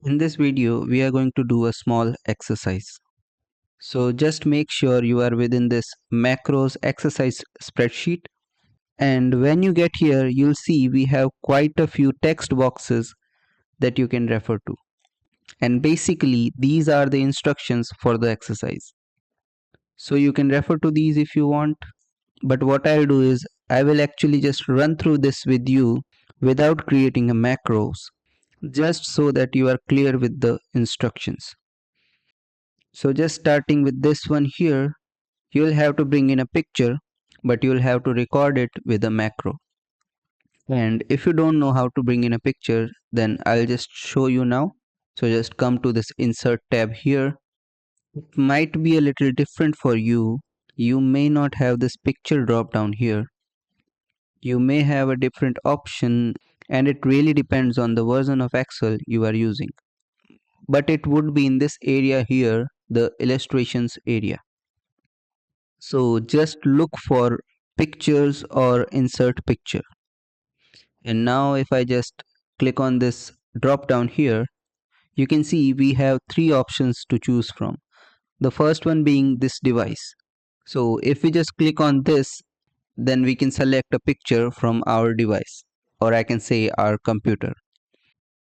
In this video, we are going to do a small exercise. So just make sure you are within this macros exercise spreadsheet. And when you get here, you'll see we have quite a few text boxes that you can refer to. And basically, these are the instructions for the exercise. So you can refer to these if you want. But what I'll do is I will actually just run through this with you without creating a macros, just so that you are clear with the instructions. So just starting with this one here, you'll have to bring in a picture, but you'll have to record it with a macro. And if you don't know how to bring in a picture, then I'll just show you now. So just come to this insert tab here. It might be a little different for you. You may not have this picture drop down here. You may have a different option, and it really depends on the version of Excel you are using. But it would be in this area here, the illustrations area. So just look for pictures or insert picture. And now if I just click on this drop down here, you can see we have three options to choose from. The first one being this device. So if we just click on this, then we can select a picture from our device, or I can say our computer.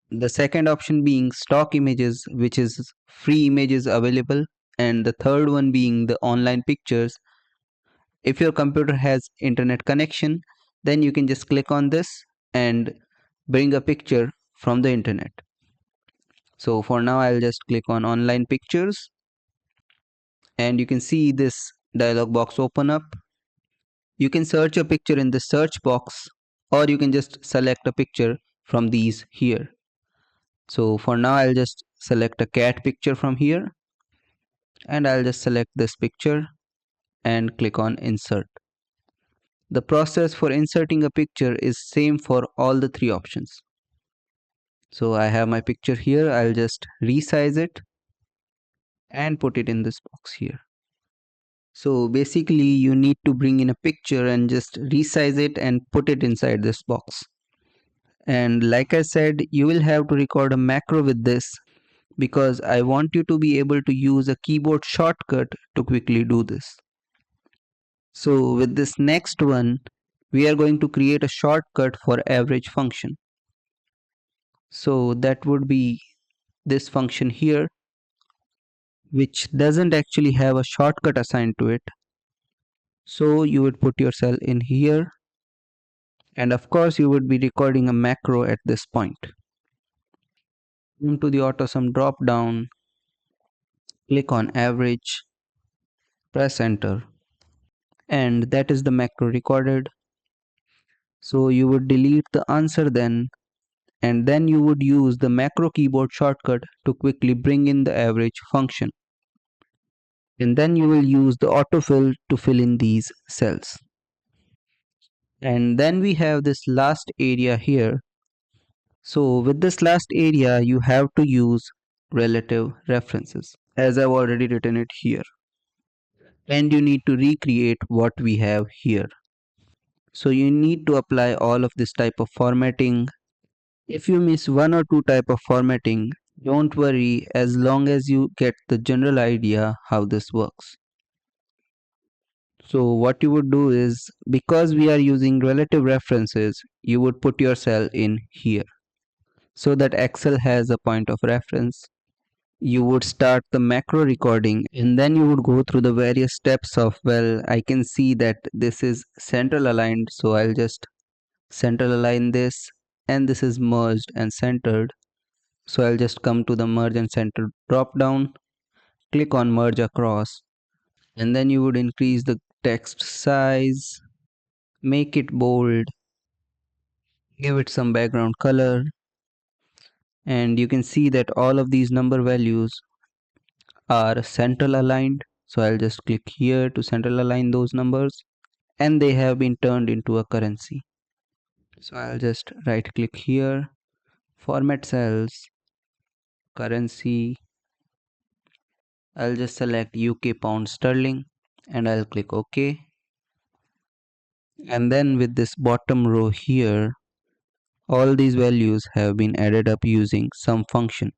The second option being stock images, which is free images available. And the third one being the online pictures. If your computer has internet connection, then you can just click on this and bring a picture from the internet. So for now I'll just click on online pictures, and you can see this dialog box open up. You can search a picture in the search box, or you can just select a picture from these here. So for now I'll just select a cat picture from here, and I'll just select this picture and click on insert. The process for inserting a picture is same for all the three options. So I have my picture here, I'll just resize it and put it in this box here. So basically you need to bring in a picture and just resize it and put it inside this box. And like I said, you will have to record a macro with this, because I want you to be able to use a keyboard shortcut to quickly do this. So with this next one, we are going to create a shortcut for average function. So that would be this function here, which doesn't actually have a shortcut assigned to it. So you would put your cell in here, and of course you would be recording a macro at this point. Come to the AutoSum drop down, click on average, press enter, and that is the macro recorded. So you would delete the answer then, and then you would use the macro keyboard shortcut to quickly bring in the average function. And then you will use the autofill to fill in these cells. And then we have this last area here. So with this last area, you have to use relative references, as I've already written it here. And you need to recreate what we have here. So you need to apply all of this type of formatting. If you miss one or two type of formatting, don't worry, as long as you get the general idea how this works. So what you would do is, because we are using relative references, you would put your cell in here, so that Excel has a point of reference. You would start the macro recording, and then you would go through the various steps of, well, I can see that this is central aligned, so I'll just central align this, and this is merged and centered. So I'll just come to the merge and center drop down, click on merge across, and then you would increase the text size, make it bold, give it some background color, and you can see that all of these number values are central aligned. So I'll just click here to central align those numbers, and they have been turned into a currency. So I'll just right click here, format cells, currency. I'll just select UK pound sterling, and I'll click OK. And then with this bottom row here, all these values have been added up using some function.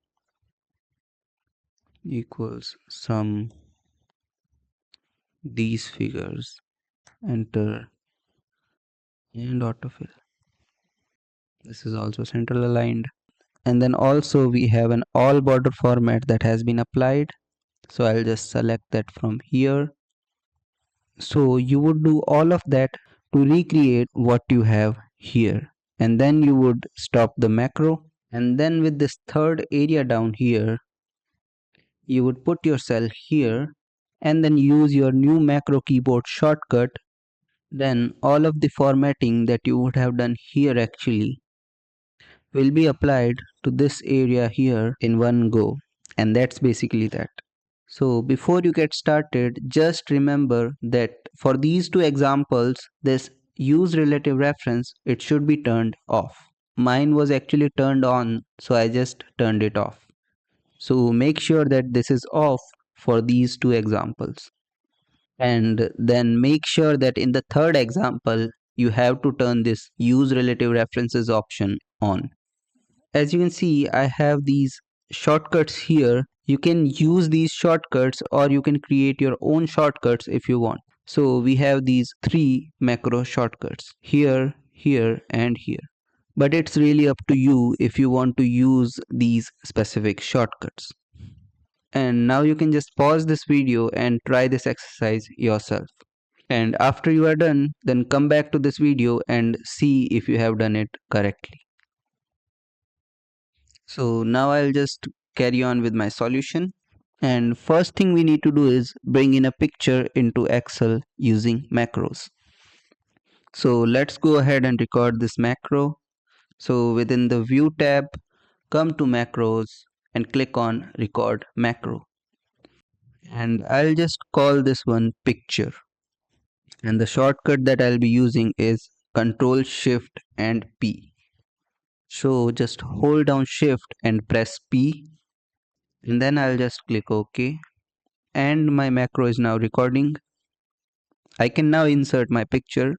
equals sum these figures, enter, and autofill. This is also central aligned. And then also we have an all border format that has been applied. So I'll just select that from here. So you would do all of that to recreate what you have here. And then you would stop the macro. And then with this third area down here, you would put your cell here and then use your new macro keyboard shortcut. Then all of the formatting that you would have done here actually will be applied to this area here in one go. And that's basically that. So before you get started, just remember that for these two examples, this use relative reference, it should be turned off. Mine was actually turned on, so I just turned it off. So make sure that this is off for these two examples. And then make sure that in the third example, you have to turn this use relative references option on. As you can see, I have these shortcuts here. You can use these shortcuts or you can create your own shortcuts if you want. So we have these three macro shortcuts here, here and here. But it's really up to you if you want to use these specific shortcuts. And now you can just pause this video and try this exercise yourself. And after you are done, then come back to this video and see if you have done it correctly. So now I'll just carry on with my solution. And first thing we need to do is bring in a picture into Excel using macros. So let's go ahead and record this macro. So within the view tab, come to macros and click on record macro. And I'll just call this one picture. And the shortcut that I'll be using is Control Shift and P. So just hold down Shift and press P, and then I'll just click OK, and my macro is now recording. I can now insert my picture.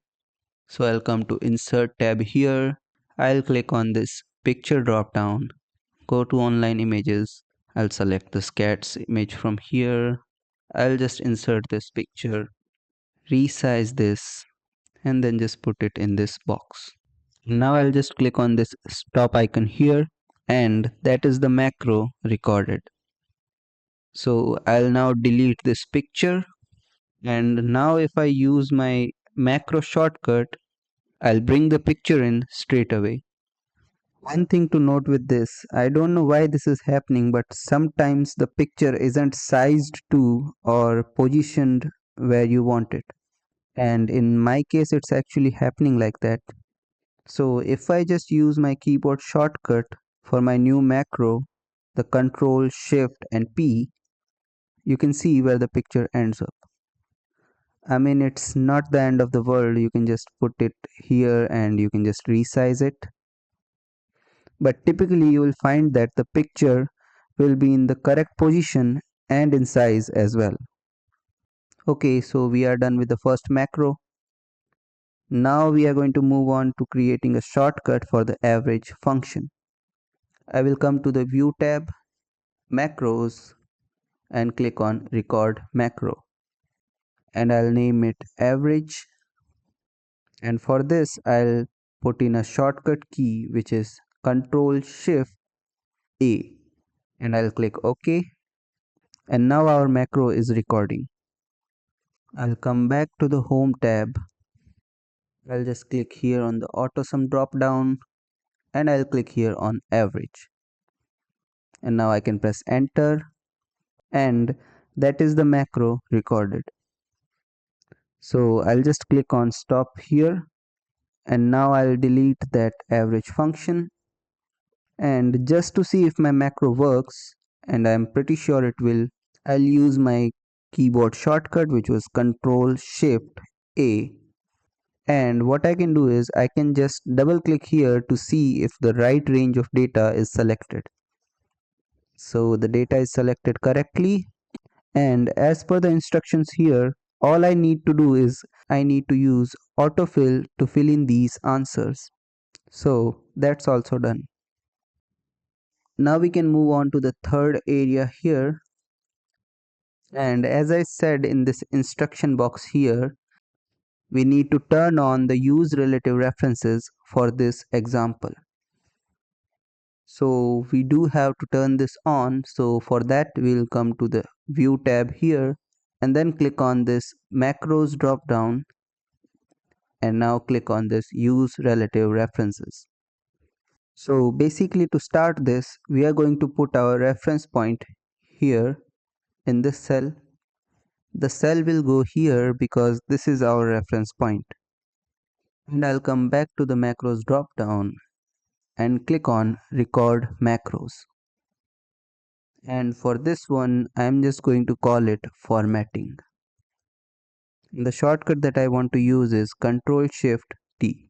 So I'll come to Insert tab here. I'll click on this picture drop down, go to online images. I'll select the scats image from here. I'll just insert this picture, resize this, and then just put it in this box. Now I'll just click on this stop icon here, and that is the macro recorded. So I'll now delete this picture, and now if I use my macro shortcut, I'll bring the picture in straight away. One thing to note with this, I don't know why this is happening, but sometimes the picture isn't sized to or positioned where you want it. And in my case, it's actually happening like that. So if I just use my keyboard shortcut for my new macro, the Control, Shift and P, you can see where the picture ends up. I mean, it's not the end of the world. You can just put it here and you can just resize it. But typically you will find that the picture will be in the correct position and in size as well. Okay, so we are done with the first macro. Now we are going to move on to creating a shortcut for the average function. I will come to the View tab, Macros, and click on Record Macro. And I'll name it Average. And for this, I'll put in a shortcut key which is Control Shift A. And I'll click OK. And now our macro is recording. I'll come back to the Home tab. I'll just click here on the AutoSum drop down and I'll click here on Average. And now I can press Enter, and that is the macro recorded. So I'll just click on Stop here, and now I'll delete that average function. And just to see if my macro works, and I'm pretty sure it will, I'll use my keyboard shortcut which was Control Shift A. And what I can do is I can just double click here to see if the right range of data is selected. So the data is selected correctly, and as per the instructions here, all I need to do is I need to use autofill to fill in these answers. So that's also done. Now we can move on to the third area here. And as I said in this instruction box here, we need to turn on the use relative references for this example. So we do have to turn this on. So for that we'll come to the view tab here and then click on this macros drop down and now click on this use relative references. So basically to start this we are going to put our reference point here in this cell. The cell will go here because this is our reference point. And I'll come back to the macros drop down and click on record macros. And for this one I'm just going to call it formatting. The shortcut that I want to use is Ctrl Shift T.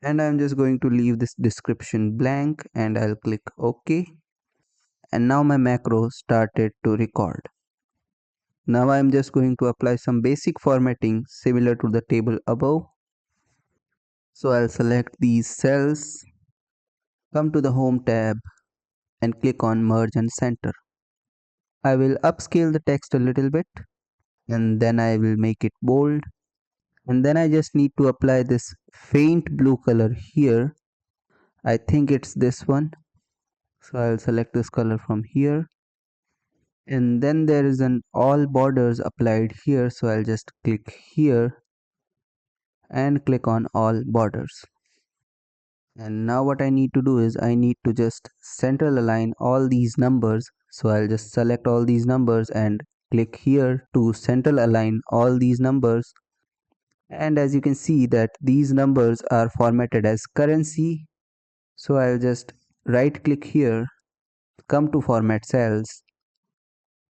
And I'm just going to leave this description blank and I'll click OK. And now my macro started to record. Now I'm just going to apply some basic formatting similar to the table above. So I'll select these cells, come to the Home tab and click on Merge and Center. I will upscale the text a little bit and then I will make it bold. And then I just need to apply this faint blue color here. I think it's this one. So I'll select this color from here. And then there is an all borders applied here. So I'll just click here and click on all borders. And now what I need to do is I need to just central align all these numbers. So I'll just select all these numbers and click here to central align all these numbers. And as you can see that these numbers are formatted as currency. So I'll just right click here, come to format cells,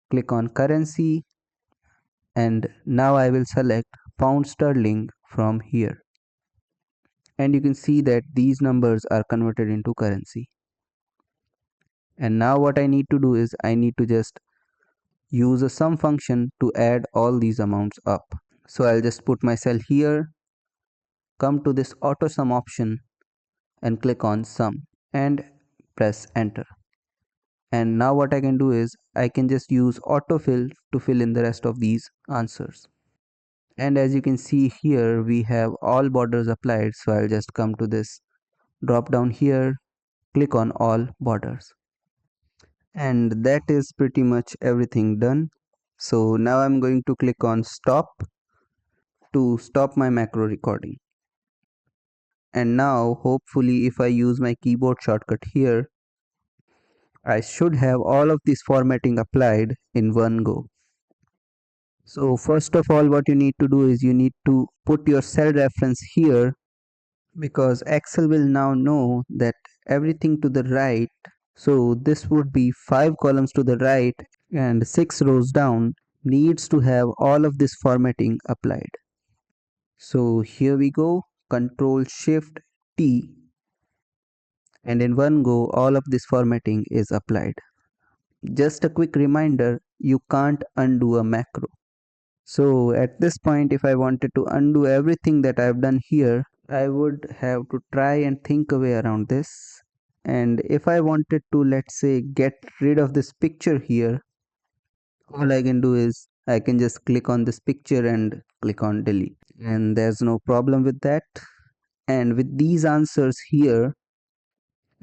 click on currency, and now I will select pound sterling from here. And you can see that these numbers are converted into currency. And now what I need to do is I need to just use a sum function to add all these amounts up. So I'll just put my cell here, come to this auto sum option and click on sum and press enter. And now what I can do is I can just use autofill to fill in the rest of these answers. And as you can see here we have all borders applied, so I'll just come to this drop down here, click on all borders. And that is pretty much everything done. So now I'm going to click on stop to stop my macro recording. And now hopefully if I use my keyboard shortcut here, I should have all of this formatting applied in one go. So first of all what you need to do is you need to put your cell reference here, because Excel will now know that everything to the right, so this would be 5 columns to the right and 6 rows down, needs to have all of this formatting applied. So here we go, Ctrl Shift T, and in one go all of this formatting is applied. Just a quick reminder, you can't undo a macro. So at this point if I wanted to undo everything that I've done here, I would have to try and think a way around this. And if I wanted to, let's say, get rid of this picture here, all I can do is I can just click on this picture and click on delete, and there's no problem with that. And with these answers here,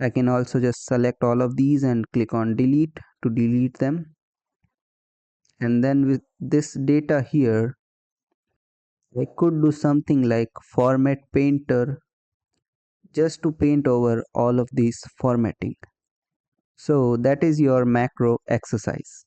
I can also just select all of these and click on delete to delete them. And then with this data here, I could do something like format painter just to paint over all of these formatting. So that is your macro exercise.